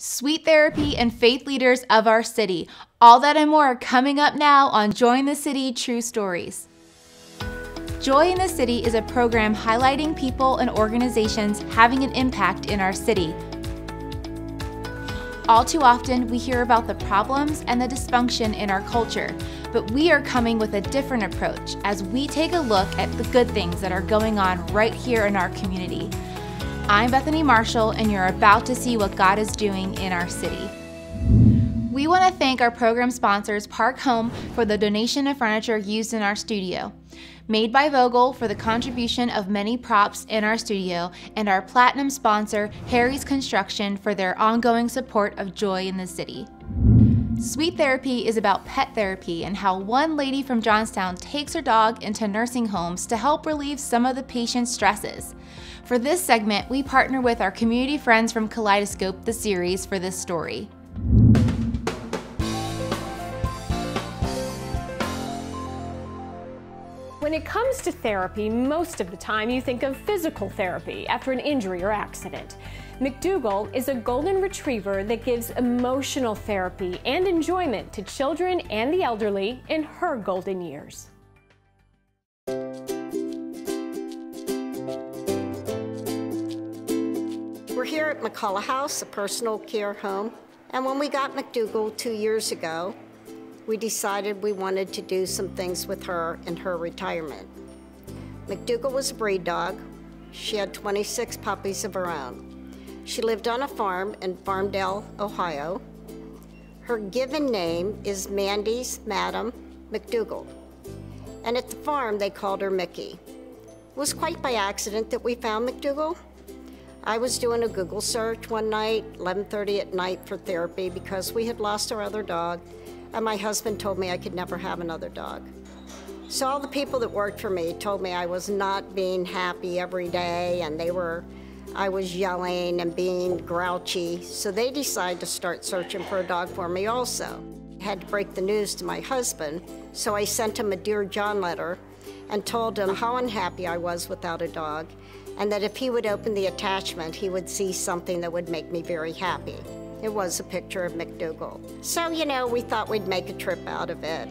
sweet therapy, and faith leaders of our city. All that and more coming up now on Joy in the City True Stories. Joy in the City is a program highlighting people and organizations having an impact in our city. All too often, we hear about the problems and the dysfunction in our culture, but we are coming with a different approach as we take a look at the good things that are going on right here in our community. I'm Bethany Marshall, and you're about to see what God is doing in our city. We want to thank our program sponsors, Park Home, for the donation of furniture used in our studio, Made by Vogel for the contribution of many props in our studio, and our platinum sponsor, Harry's Construction, for their ongoing support of Joy in the City. Sweet Therapy is about pet therapy and how one lady from Johnstown takes her dog into nursing homes to help relieve some of the patient's stresses. For this segment, we partner with our community friends from Kaleidoscope the Series for this story. When it comes to therapy, most of the time you think of physical therapy after an injury or accident. McDoogle is a golden retriever that gives emotional therapy and enjoyment to children and the elderly in her golden years. We're here at McCullough House, a personal care home, and when we got McDoogle 2 years ago, we decided we wanted to do some things with her in her retirement. McDoogle was a breed dog. She had 26 puppies of her own. She lived on a farm in Farmdale, Ohio. Her given name is Mandy's Madam McDoogle, and at the farm they called her Mickey. It was quite by accident that we found McDoogle. I was doing a Google search one night, 11:30 at night, for therapy because we had lost our other dog, and my husband told me I could never have another dog. So all the people that worked for me told me I was not being happy every day, and I was yelling and being grouchy. So they decided to start searching for a dog for me also. I had to break the news to my husband, so I sent him a Dear John letter and told him how unhappy I was without a dog, and that if he would open the attachment, he would see something that would make me very happy. It was a picture of McDoogle. So, we thought we'd make a trip out of it.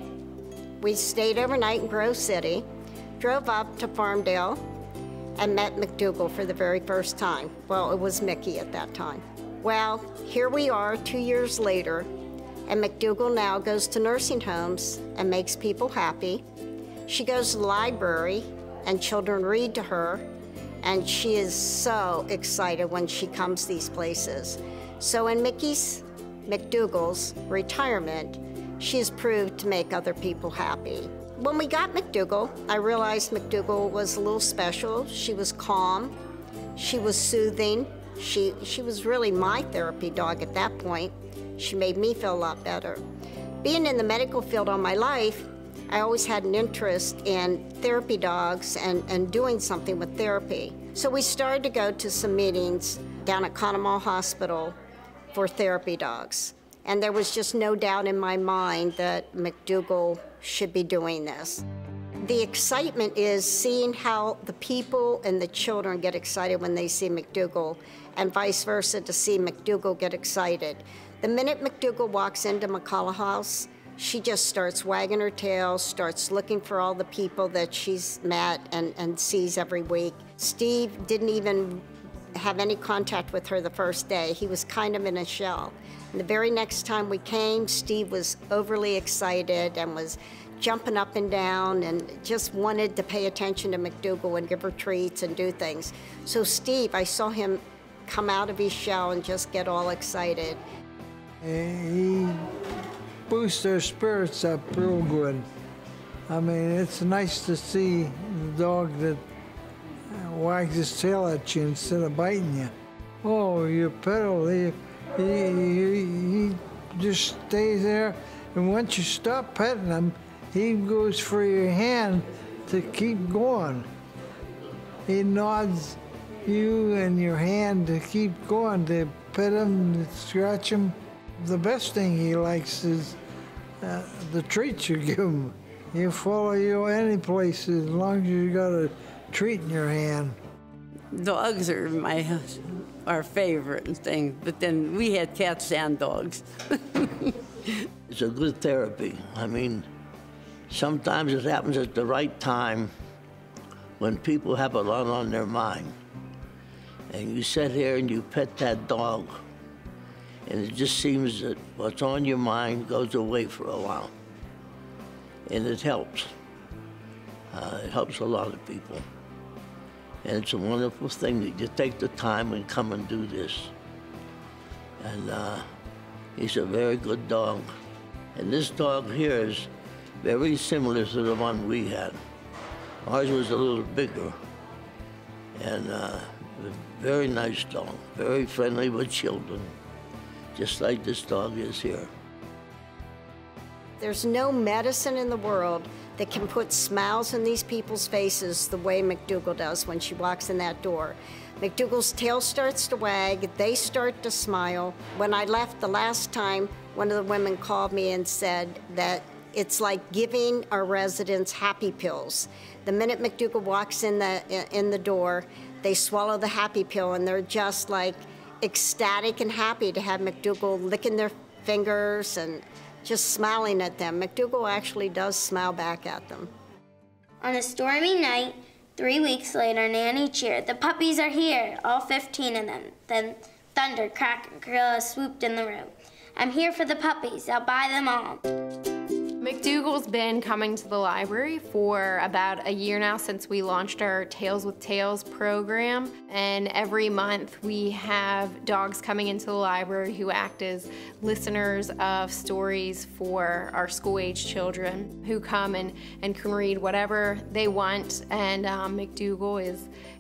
We stayed overnight in Grove City, drove up to Farmdale, and met McDoogle for the very first time. Well, it was Mickey at that time. Well, here we are 2 years later, and McDoogle now goes to nursing homes and makes people happy. She goes to the library, and children read to her, and she is so excited when she comes these places. So in McDougle's retirement, she has proved to make other people happy. When we got McDoogle, I realized McDoogle was a little special. She was calm, she was soothing. She was really my therapy dog at that point. She made me feel a lot better. Being in the medical field all my life, I always had an interest in therapy dogs and doing something with therapy. So we started to go to some meetings down at Conemaugh Hospital for therapy dogs. And there was just no doubt in my mind that McDoogle should be doing this. The excitement is seeing how the people and the children get excited when they see McDoogle, and vice versa, to see McDoogle get excited. The minute McDoogle walks into McCullough House, she just starts wagging her tail, starts looking for all the people that she's met and sees every week. Steve didn't even have any contact with her the first day. He was kind of in a shell. And the very next time we came, Steve was overly excited and was jumping up and down and just wanted to pay attention to McDoogle and give her treats and do things. So Steve, I saw him come out of his shell and just get all excited. He boosts their spirits up real good. I mean, it's nice to see the dog that wags his tail at you instead of biting you. Oh, you pedal, he just stays there, and once you stop petting him, he goes for your hand to keep going. He nods you and your hand to keep going, to pet him, to scratch him. The best thing he likes is the treats you give him. He'll follow you any place as long as you got a treat in your hand. Dogs are my our favorite and things, but then we had cats and dogs. It's a good therapy. I mean, sometimes it happens at the right time when people have a lot on their mind. And you sit here and you pet that dog, and it just seems that what's on your mind goes away for a while. And it helps. It helps a lot of people. And it's a wonderful thing that you take the time and come and do this. And he's a very good dog. And this dog here is very similar to the one we had. Ours was a little bigger. And a very nice dog, very friendly with children, just like this dog is here. There's no medicine in the world that can put smiles on these people's faces the way McDoogle does when she walks in that door. McDougle's tail starts to wag, they start to smile. When I left the last time, one of the women called me and said that it's like giving our residents happy pills. The minute McDoogle walks in the door, they swallow the happy pill and they're just like ecstatic and happy to have McDoogle licking their fingers and just smiling at them. McDoogle actually does smile back at them. On a stormy night, 3 weeks later, Nanny cheered, "The puppies are here, all 15 of them." Then thunder, crack, and gorilla swooped in the room. "I'm here for the puppies. I'll buy them all." McDougle's been coming to the library for about a year now since we launched our Tales with Tales program. And every month we have dogs coming into the library who act as listeners of stories for our school-age children who come and can read whatever they want. And McDoogle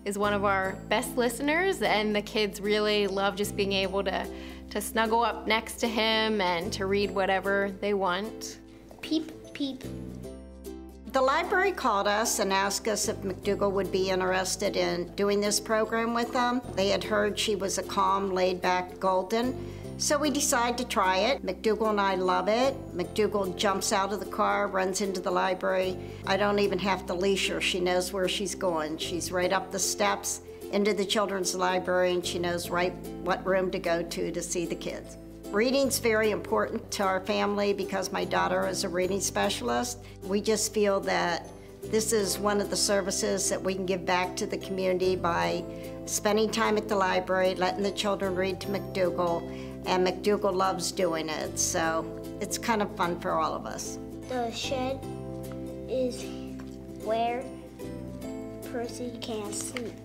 is one of our best listeners, and the kids really love just being able to snuggle up next to him and to read whatever they want. Peep, peep. The library called us and asked us if McDoogle would be interested in doing this program with them. They had heard she was a calm, laid-back golden, so we decided to try it. McDoogle and I love it. McDoogle jumps out of the car, runs into the library. I don't even have to leash her. She knows where she's going. She's right up the steps into the children's library, and she knows right what room to go to see the kids. Reading's very important to our family because my daughter is a reading specialist. We just feel that this is one of the services that we can give back to the community by spending time at the library, letting the children read to McDoogle, and McDoogle loves doing it, so it's kind of fun for all of us. The shed is where Percy can't sleep.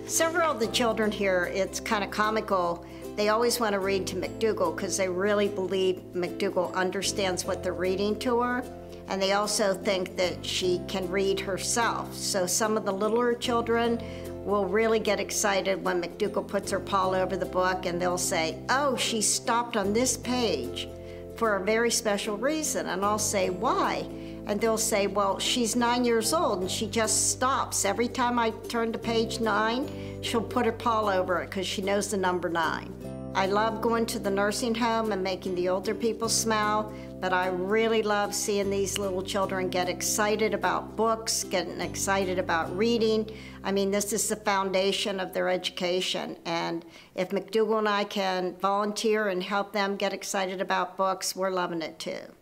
Several of the children here, it's kind of comical. They always want to read to McDoogle because they really believe McDoogle understands what they're reading to her. And they also think that she can read herself. So some of the littler children will really get excited when McDoogle puts her paw over the book and they'll say, "Oh, she stopped on this page for a very special reason." And I'll say, "Why?" And they'll say, "Well, she's 9 years old and she just stops. Every time I turn to page 9, she'll put her paw over it because she knows the number 9. I love going to the nursing home and making the older people smile, but I really love seeing these little children get excited about books, getting excited about reading. I mean, this is the foundation of their education, and if McDoogle and I can volunteer and help them get excited about books, we're loving it too.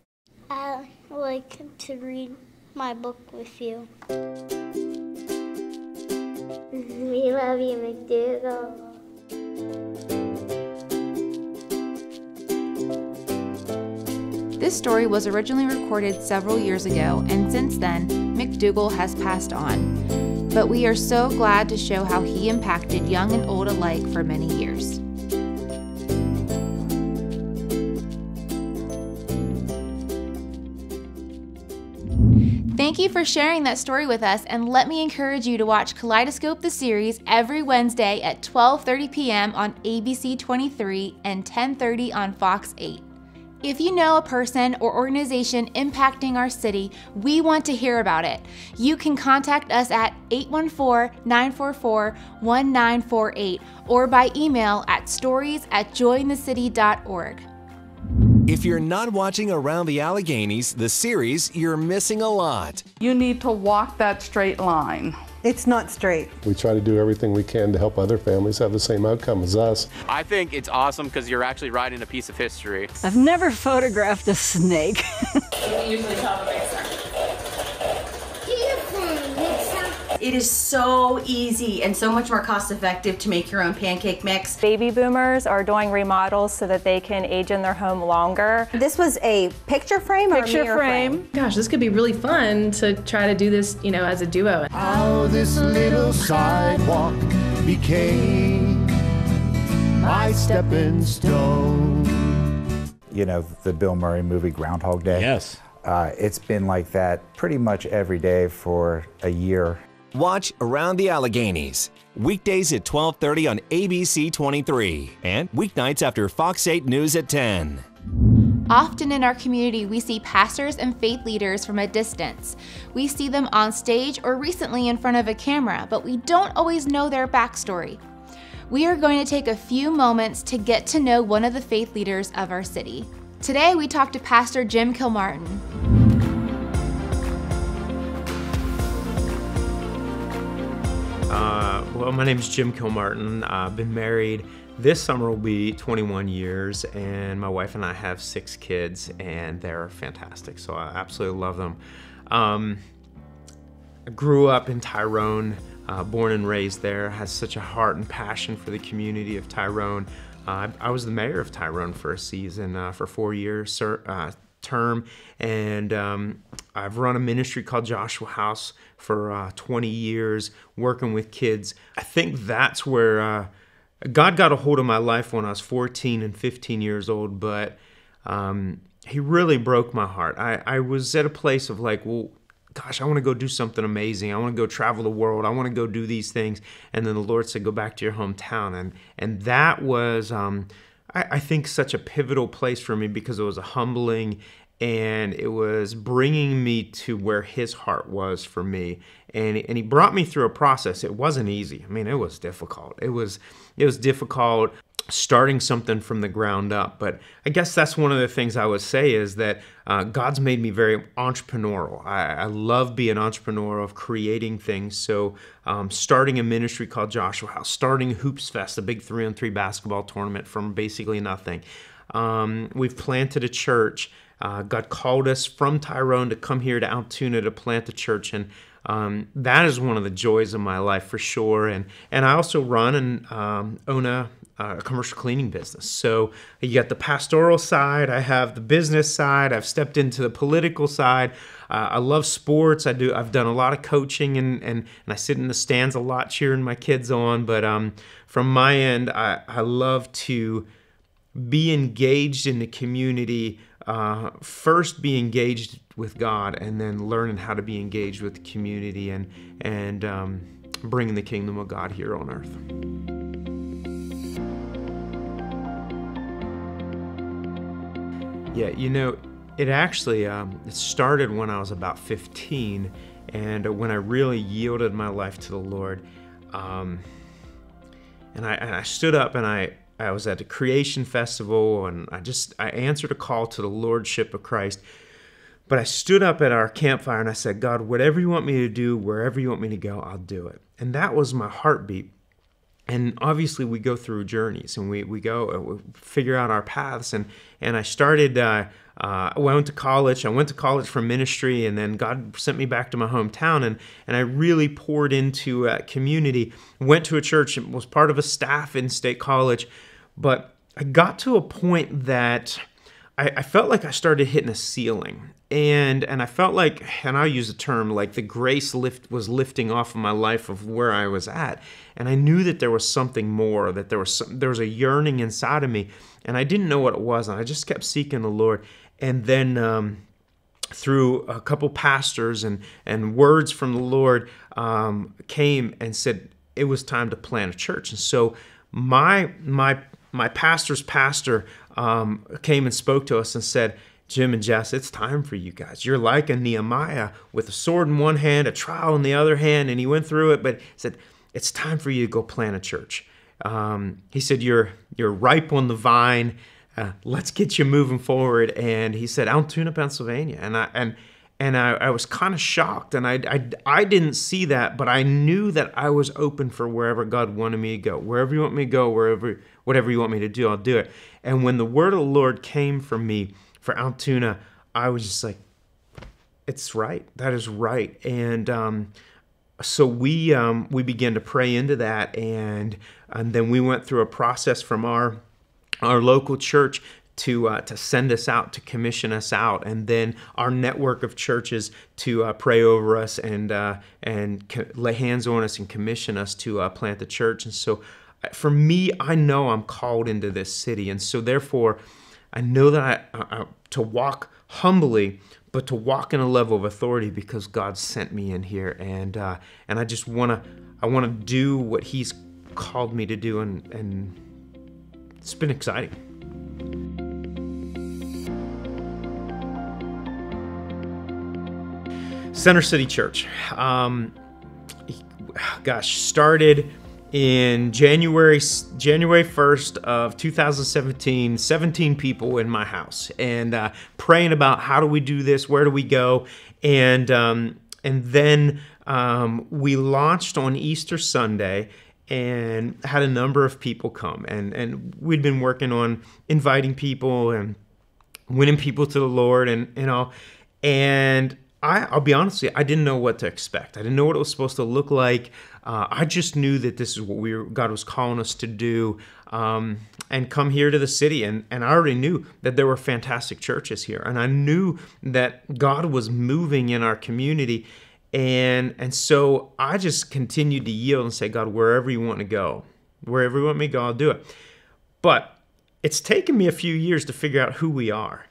I like to read my book with you. We love you, McDoogle. This story was originally recorded several years ago, and since then, McDoogle has passed on. But we are so glad to show how he impacted young and old alike for many years. Thank you for sharing that story with us, and let me encourage you to watch Kaleidoscope the Series every Wednesday at 12:30 p.m. on ABC 23 and 10:30 on Fox 8. If you know a person or organization impacting our city, we want to hear about it. You can contact us at 814-944-1948 or by email at stories@jointhecity.org. If you're not watching Around the Alleghenies, the series, you're missing a lot. You need to walk that straight line. It's not straight. We try to do everything we can to help other families have the same outcome as us. I think it's awesome because you're actually writing a piece of history. I've never photographed a snake. We usually tell the mixer. It is so easy and so much more cost effective to make your own pancake mix. Baby boomers are doing remodels so that they can age in their home longer. This was a picture frame or a mirror frame? Gosh, this could be really fun to try to do this, as a duo. How this little sidewalk became my stepping stone. The Bill Murray movie Groundhog Day? Yes. It's been like that pretty much every day for a year. Watch Around the Alleghenies, weekdays at 12:30 on ABC 23 and weeknights after Fox 8 News at 10. Often in our community, we see pastors and faith leaders from a distance. We see them on stage or recently in front of a camera, but we don't always know their backstory. We are going to take a few moments to get to know one of the faith leaders of our city. Today, we talked to Pastor Jim Kilmartin. Well, my name is Jim Kilmartin. I've been married. This summer will be 21 years, and my wife and I have 6 kids, and they're fantastic, so I absolutely love them. I grew up in Tyrone, born and raised there, has such a heart and passion for the community of Tyrone. I was the mayor of Tyrone for a season, for 4 years term, and I've run a ministry called Joshua House for 20 years, working with kids. I think that's where God got a hold of my life when I was 14 and 15 years old, but He really broke my heart. I was at a place of like, well, gosh, I want to go do something amazing. I want to go travel the world. I want to go do these things. And then the Lord said, go back to your hometown. And that was, I think, such a pivotal place for me because it was a humbling and it was bringing me to where His heart was for me. And He brought me through a process. It wasn't easy. I mean, it was difficult. It was difficult starting something from the ground up. But I guess that's one of the things I would say is that God's made me very entrepreneurial. I love being an entrepreneur of creating things. So starting a ministry called Joshua House, starting Hoops Fest, a big 3-on-3 basketball tournament from basically nothing. We've planted a church. God called us from Tyrone to come here to Altoona to plant a church, and that is one of the joys of my life for sure. And I also run and own a commercial cleaning business. So you got the pastoral side, I have the business side, I've stepped into the political side. I love sports. I've done a lot of coaching and I sit in the stands a lot cheering my kids on. But from my end, I love to be engaged in the community. First be engaged with God and then learning how to be engaged with the community and bringing the kingdom of God here on earth. Yeah, it actually it started when I was about 15 and when I really yielded my life to the Lord. And I stood up and I was at the Creation Festival and I answered a call to the Lordship of Christ. But I stood up at our campfire and I said, God, whatever you want me to do, wherever you want me to go, I'll do it. And that was my heartbeat. And obviously we go through journeys and we figure out our paths. And I started, I went to college. I went to college for ministry, and then God sent me back to my hometown, and I really poured into community. Went to a church and was part of a staff in State College. But I got to a point that I felt like I started hitting a ceiling. And I felt like, and I'll use the term, like the grace was lifting off of my life of where I was at. And I knew that there was something more, that there was a yearning inside of me. And I didn't know what it was. And I just kept seeking the Lord. And then through a couple pastors and words from the Lord came and said it was time to plant a church. And so my pastor's pastor came and spoke to us and said, Jim and Jess, it's time for you guys. You're like a Nehemiah with a sword in one hand, a trowel in the other hand, and he went through it, but he said, it's time for you to go plant a church. He said, you're ripe on the vine. Let's get you moving forward. And he said, Altoona, Pennsylvania. And I was kind of shocked, and I didn't see that, but I knew that I was open for wherever God wanted me to go. Wherever you want me to go, whatever you want me to do, I'll do it. And when the word of the Lord came from me for Altoona, I was just like, it's right. That is right. And so we began to pray into that, and then we went through a process from our local church to send us out, to commission us out, and then our network of churches to pray over us and lay hands on us and commission us to plant the church. And so for me, I know I'm called into this city, and so therefore I know that I to walk humbly, but to walk in a level of authority because God sent me in here, and I just wanna do what He's called me to do, and it's been exciting. Center City Church, started in January 1st of 2017, 17 people in my house, and praying about how do we do this, where do we go, and then we launched on Easter Sunday and had a number of people come, and we'd been working on inviting people and winning people to the Lord, and I'll be honest with you, I didn't know what to expect. I didn't know what it was supposed to look like. I just knew that this is what God was calling us to do, and come here to the city. And I already knew that there were fantastic churches here. And I knew that God was moving in our community. And so I just continued to yield and say, God, wherever you want to go, wherever you want me to go, I'll do it. But it's taken me a few years to figure out who we are.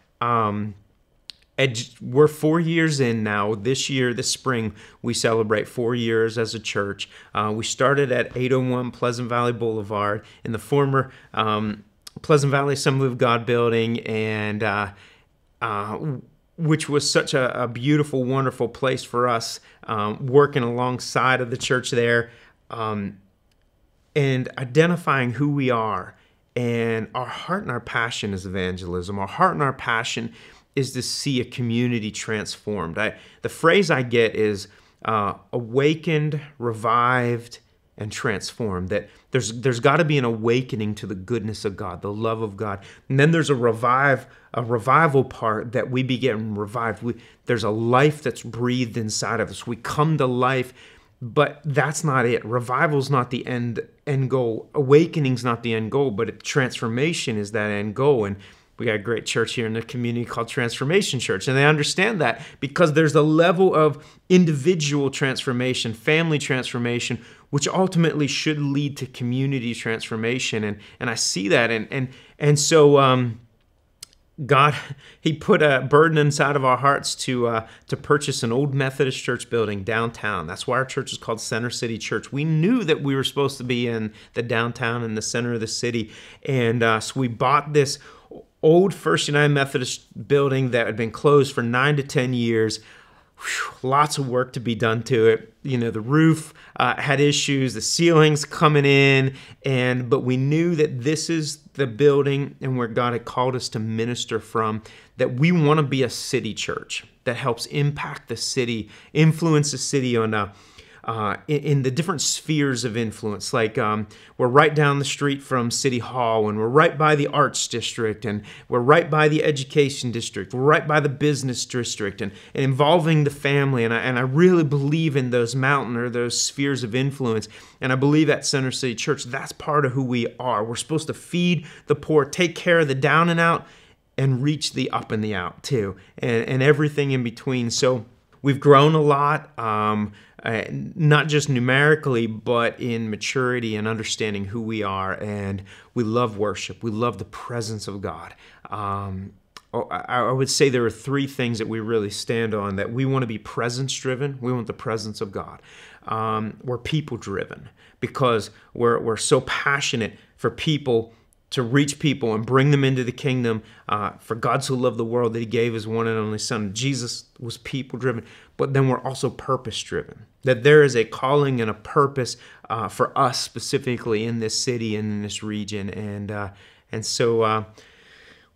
We're 4 years in now. This year, this spring, we celebrate 4 years as a church. We started at 801 Pleasant Valley Boulevard in the former Pleasant Valley Assembly of God building, and which was such a beautiful, wonderful place for us, working alongside of the church there, and identifying who we are. And our heart and our passion is evangelism. Our heart and our passion is to see a community transformed. The phrase I get is awakened, revived, and transformed. That there's got to be an awakening to the goodness of God, the love of God. And then there's a revival part that we begin revived. There's a life that's breathed inside of us. We come to life, but that's not it. Revival's not the end goal. Awakening's not the end goal, but transformation is that end goal. And we got a great church here in the community called Transformation Church, and they understand that because there's a level of individual transformation, family transformation, which ultimately should lead to community transformation, and I see that, and so God, He put a burden inside of our hearts to purchase an old Methodist church building downtown. That's why our church is called Center City Church. We knew that we were supposed to be in the downtown, in the center of the city, and so we bought this old First United Methodist building that had been closed for 9 to 10 years. Whew, lots of work to be done to it. The roof had issues, the ceilings coming in, but we knew that this is the building and where God had called us to minister from, that we want to be a city church that helps impact the city, influence the city on in the different spheres of influence. Like we're right down the street from City Hall, and we're right by the Arts District, and we're right by the Education District, we're right by the Business District, and involving the family. And I really believe in those those spheres of influence. And I believe at Center City Church, that's part of who we are. We're supposed to feed the poor, take care of the down and out, and reach the up and the out too, and everything in between. So we've grown a lot. Not just numerically, but in maturity and understanding who we are. And we love worship. We love the presence of God. I would say there are 3 things that we really stand on: that we want to be presence-driven. We want the presence of God. We're people-driven because we're so passionate for people, to reach people and bring them into the kingdom. For God so loved the world that He gave His one and only Son. Jesus was people-driven, but then we're also purpose-driven. That there is a calling and a purpose for us specifically in this city and in this region. And so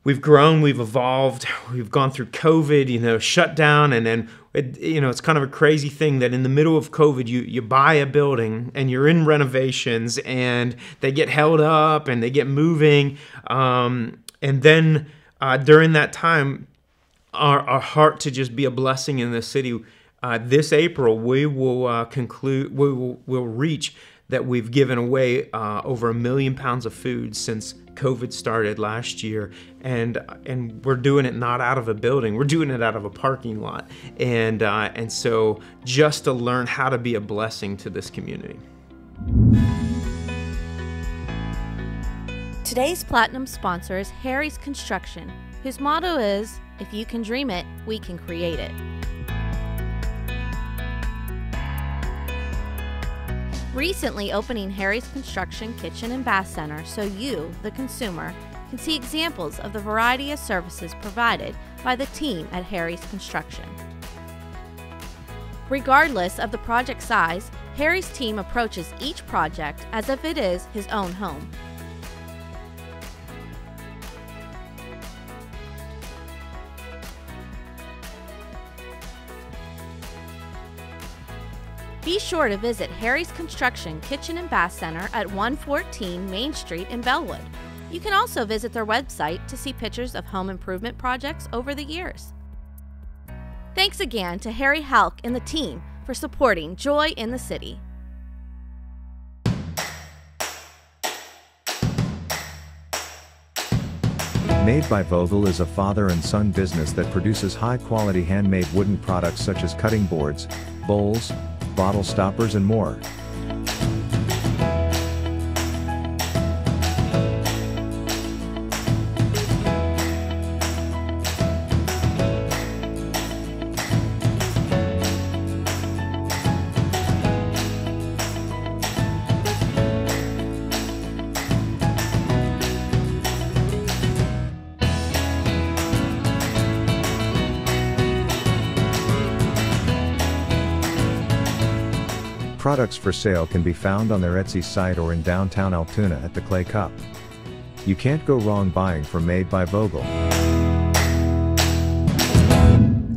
we've grown, we've evolved, we've gone through COVID, shutdown, and then it's kind of a crazy thing that in the middle of COVID, you buy a building and you're in renovations and they get held up and they get moving. And then during that time, our heart to just be a blessing in the city. This April, we will we'll reach that we've given away over 1 million pounds of food since COVID started last year, and we're doing it not out of a building, we're doing it out of a parking lot, and so just to learn how to be a blessing to this community. Today's Platinum sponsor is Harry's Construction, whose motto is, "If you can dream it, we can create it." Recently opening Harry's Construction Kitchen and Bath Center so you, the consumer, can see examples of the variety of services provided by the team at Harry's Construction. Regardless of the project size, Harry's team approaches each project as if it is his own home. Be sure to visit Harry's Construction Kitchen and Bath Center at 114 Main Street in Bellwood. You can also visit their website to see pictures of home improvement projects over the years. Thanks again to Harry Halk and the team for supporting Joy in the City. Made by Vogel is a father and son business that produces high-quality handmade wooden products such as cutting boards, bowls, bottle stoppers, and more. Products for sale can be found on their Etsy site or in downtown Altoona at the Clay Cup. You can't go wrong buying from Made by Vogel.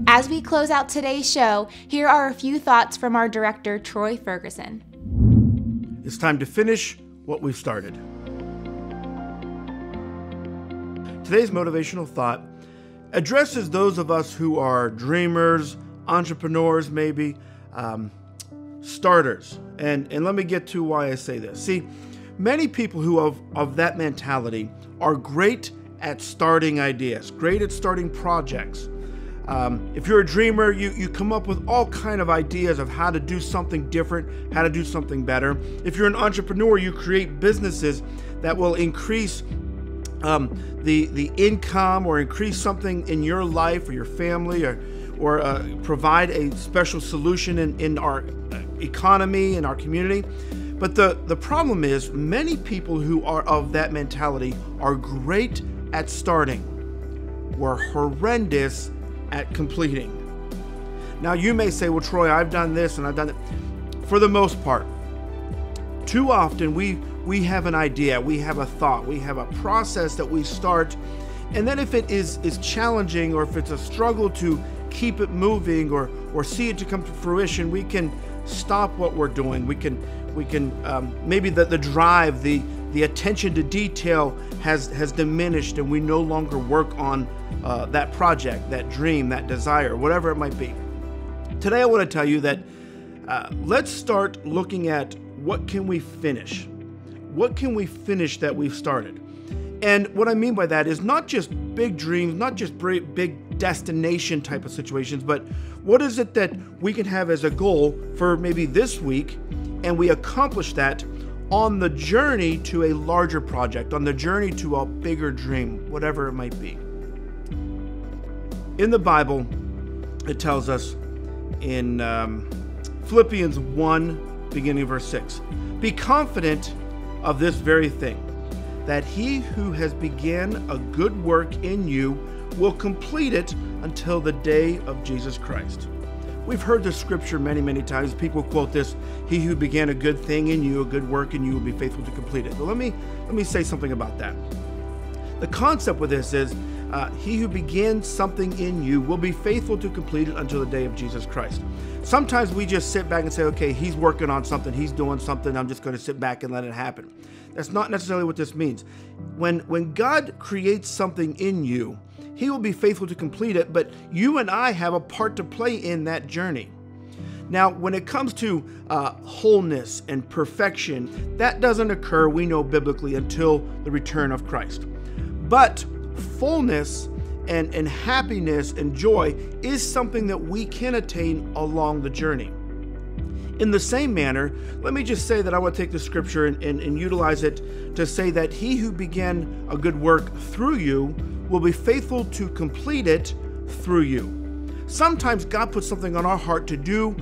As we close out today's show, here are a few thoughts from our director, Troy Ferguson. It's time to finish what we've started. Today's motivational thought addresses those of us who are dreamers, entrepreneurs maybe, starters. And let me get to why I say this. See, many people who of that mentality are great at starting ideas, great at starting projects. If you're a dreamer, you come up with all kind of ideas of how to do something different, how to do something better. If you're an entrepreneur, you create businesses that will increase the income or increase something in your life or your family, or provide a special solution in our economy, in our community. But the problem is many people who are of that mentality are great at starting, were horrendous at completing. Now you may say, well, Troy, I've done this and I've done that. For the most part, too often we have an idea, we have a thought, we have a process that we start, and then if it is challenging or if it's a struggle to keep it moving or see it to come to fruition, we can stop what we're doing. We can maybe the drive, the attention to detail has diminished, and we no longer work on that project, that dream, that desire, whatever it might be. Today I want to tell you that let's start looking at what can we finish. What can we finish that we've started? And what I mean by that is not just big dreams, not just big destination type of situations, but what is it that we can have as a goal for maybe this week, and we accomplish that on the journey to a larger project, on the journey to a bigger dream, whatever it might be. In the Bible, it tells us in Philippians 1, beginning of verse 6, "Be confident of this very thing, that he who has began a good work in you will complete it until the day of Jesus Christ." We've heard this scripture many, many times. People quote this, "He who began a good thing in you, a good work in you, will be faithful to complete it." But let me say something about that. The concept with this is he who begins something in you will be faithful to complete it until the day of Jesus Christ. Sometimes we just sit back and say, okay, he's working on something, he's doing something, I'm just going to sit back and let it happen. That's not necessarily what this means. When God creates something in you, he will be faithful to complete it, but you and I have a part to play in that journey. Now, when it comes to wholeness and perfection, that doesn't occur, we know biblically, until the return of Christ. But fullness and happiness and joy is something that we can attain along the journey. In the same manner, let me just say that I want to take the scripture and utilize it to say that he who began a good work through you will be faithful to complete it through you. Sometimes God puts something on our heart to do.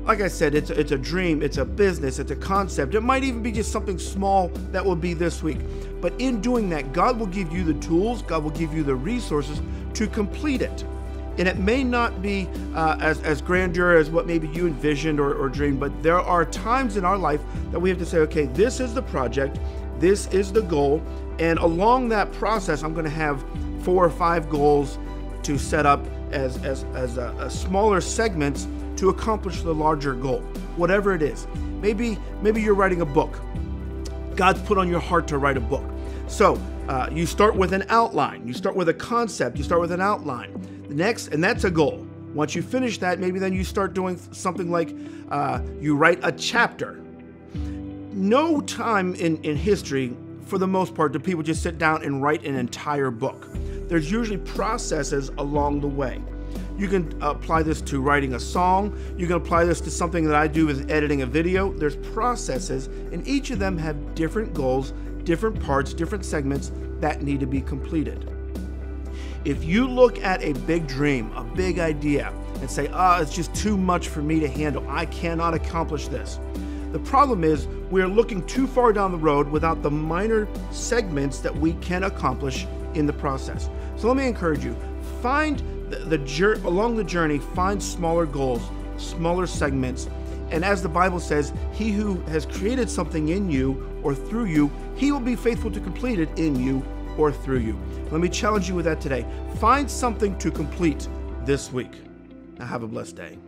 Like I said, it's a dream, it's a business, it's a concept. It might even be just something small that will be this week. But in doing that, God will give you the tools, God will give you the resources to complete it. And it may not be as grandeur as what maybe you envisioned or dreamed, but there are times in our life that we have to say, okay, this is the project, this is the goal, and along that process, I'm going to have 4 or 5 goals to set up as smaller segments to accomplish the larger goal, whatever it is. Maybe you're writing a book. God's put on your heart to write a book. So you start with an outline, you start with a concept, you start with an outline. The next, and that's a goal. Once you finish that, maybe then you start doing something like you write a chapter. No time in history, for the most part, do people just sit down and write an entire book. There's usually processes along the way. You can apply this to writing a song. You can apply this to something that I do with editing a video. There's processes, and each of them have different goals, different parts, different segments that need to be completed. If you look at a big dream, a big idea, and say, it's just too much for me to handle, I cannot accomplish this. The problem is we're looking too far down the road without the minor segments that we can accomplish in the process. So let me encourage you, find along the journey, find smaller goals, smaller segments, and as the Bible says, he who has created something in you or through you, he will be faithful to complete it in you or through you. Let me challenge you with that today. Find something to complete this week. Now have a blessed day.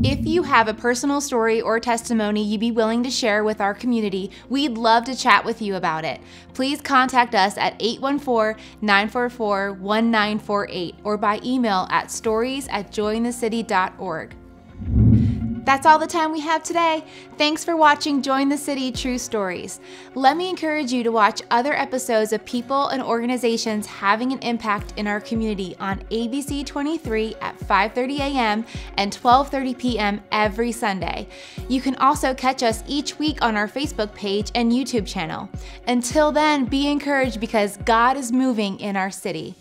If you have a personal story or testimony you'd be willing to share with our community, we'd love to chat with you about it. Please contact us at 814-944-1948 or by email at stories@jointhecity.org. That's all the time we have today. Thanks for watching Join the City True Stories. Let me encourage you to watch other episodes of people and organizations having an impact in our community on ABC 23 at 5:30 a.m. and 12:30 p.m. every Sunday. You can also catch us each week on our Facebook page and YouTube channel. Until then, be encouraged because God is moving in our city.